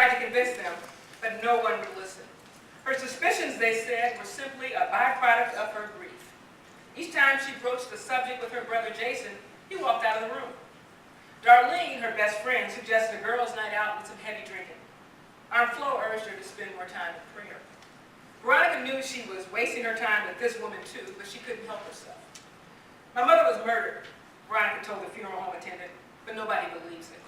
tried to convince them, but no one would listen. Her suspicions, they said, were simply a byproduct of her grief. Each time she broached the subject with her brother Jason, he walked out of the room. Darlene, her best friend, suggested a girls' night out with some heavy drinking. Aunt Flo urged her to spend more time in prayer. Veronica knew she was wasting her time with this woman too, but she couldn't help herself. My mother was murdered, Veronica told the funeral home attendant, but nobody believes it.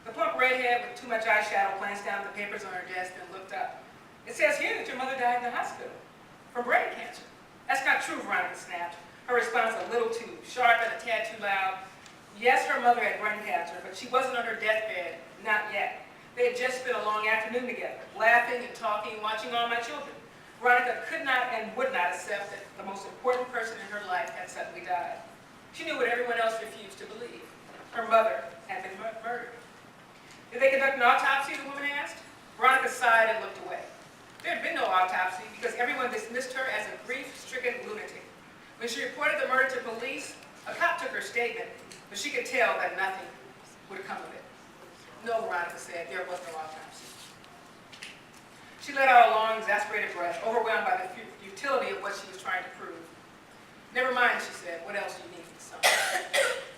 The plump redhead with too much eyeshadow glanced down at the papers on her desk and looked up. It says here that your mother died in the hospital from brain cancer. That's not true, Veronica snapped, her response a little too sharp and a tad too loud. Yes, her mother had brain cancer, but she wasn't on her deathbed, not yet. They had just spent a long afternoon together, laughing and talking, watching all my children. Veronica could not and would not accept that the most important person in her life had suddenly died. She knew what everyone else refused to believe. Her mother had been murdered. Did they conduct an autopsy, the woman asked? Veronica sighed and looked away. There had been no autopsy because everyone dismissed her as a grief-stricken lunatic. When she reported the murder to police, a cop took her statement, but she could tell that nothing would come of it. No, Veronica said, there was no autopsy. She let out a long, exasperated breath, overwhelmed by the futility of what she was trying to prove. Never mind, she said, what else do you need, son?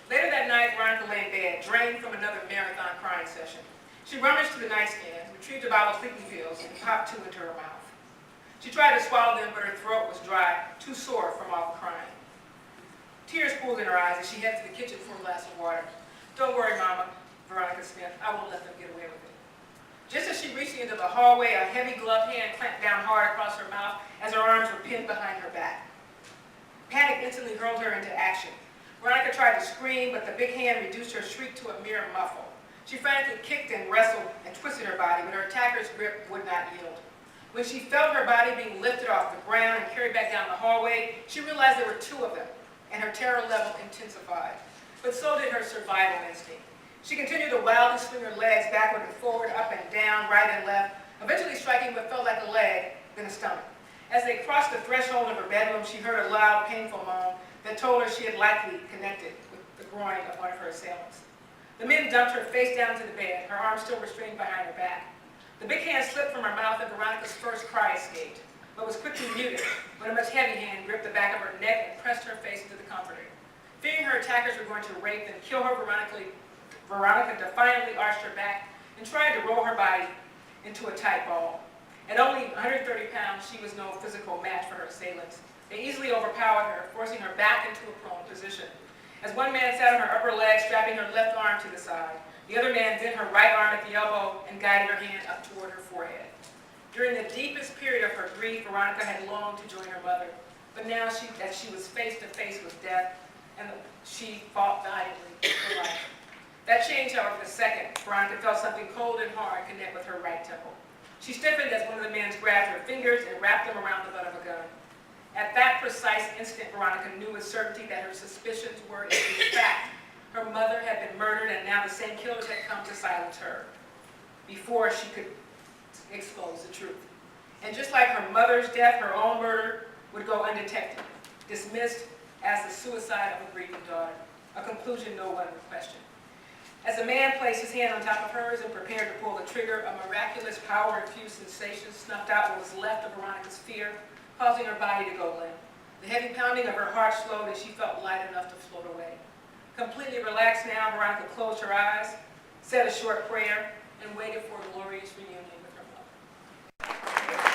Later that night, Veronica lay in bed, drained from another marathon crying session. She rummaged through the nightstand, retrieved a bottle of sleeping pills, and popped 2 into her mouth. She tried to swallow them, but her throat was dry, too sore from all the crying. Tears pooled in her eyes as she headed to the kitchen for a glass of water. Don't worry, Mama, Veronica sniffed. I won't let them get away with it. Just as she reached into the hallway, a heavy gloved hand clamped down hard across her mouth as her arms were pinned behind her back. Panic instantly hurled her into action. Veronica tried to scream, but the big hand reduced her shriek to a mere muffle. She frantically kicked and wrestled and twisted her body, but her attacker's grip would not yield. When she felt her body being lifted off the ground and carried back down the hallway, she realized there were 2 of them, and her terror level intensified. But so did her survival instinct. She continued to wildly swing her legs backward and forward, up and down, right and left, eventually striking what felt like a leg, then a stomach. As they crossed the threshold of her bedroom, she heard a loud, painful moan that told her she had likely connected with the groin of one of her assailants. The men dumped her face down to the bed, her arms still restrained behind her back. The big hand slipped from her mouth and Veronica's first cry escaped, but was quickly muted when a much heavy hand gripped the back of her neck and pressed her face into the comforter. Fearing her attackers were going to rape and kill her, Veronica defiantly arched her back and tried to roll her body into a tight ball. At only 130 pounds, she was no physical match for her assailants. They easily overpowered her, forcing her back into a prone position. As one man sat on her upper leg, strapping her left arm to the side, the other man bent her right arm at the elbow and guided her hand up toward her forehead. During the deepest period of her grief, Veronica had longed to join her mother, but now that she was face to face with death, and she fought valiantly for life. That changed, however, the second Veronica felt something cold and hard connect with her right temple. She stiffened as one of the men grabbed her fingers and wrapped them around the butt of a gun. At that precise instant, Veronica knew with certainty that her suspicions were in fact. Her mother had been murdered, and now the same killers had come to silence her before she could expose the truth. And just like her mother's death, her own murder would go undetected, dismissed as the suicide of a grieving daughter, a conclusion no one would question. As the man placed his hand on top of hers and prepared to pull the trigger, a miraculous power-infused sensation snuffed out what was left of Veronica's fear, causing her body to go limp. The heavy pounding of her heart slowed and she felt light enough to float away. Completely relaxed now, Veronica closed her eyes, said a short prayer, and waited for a glorious reunion with her mother.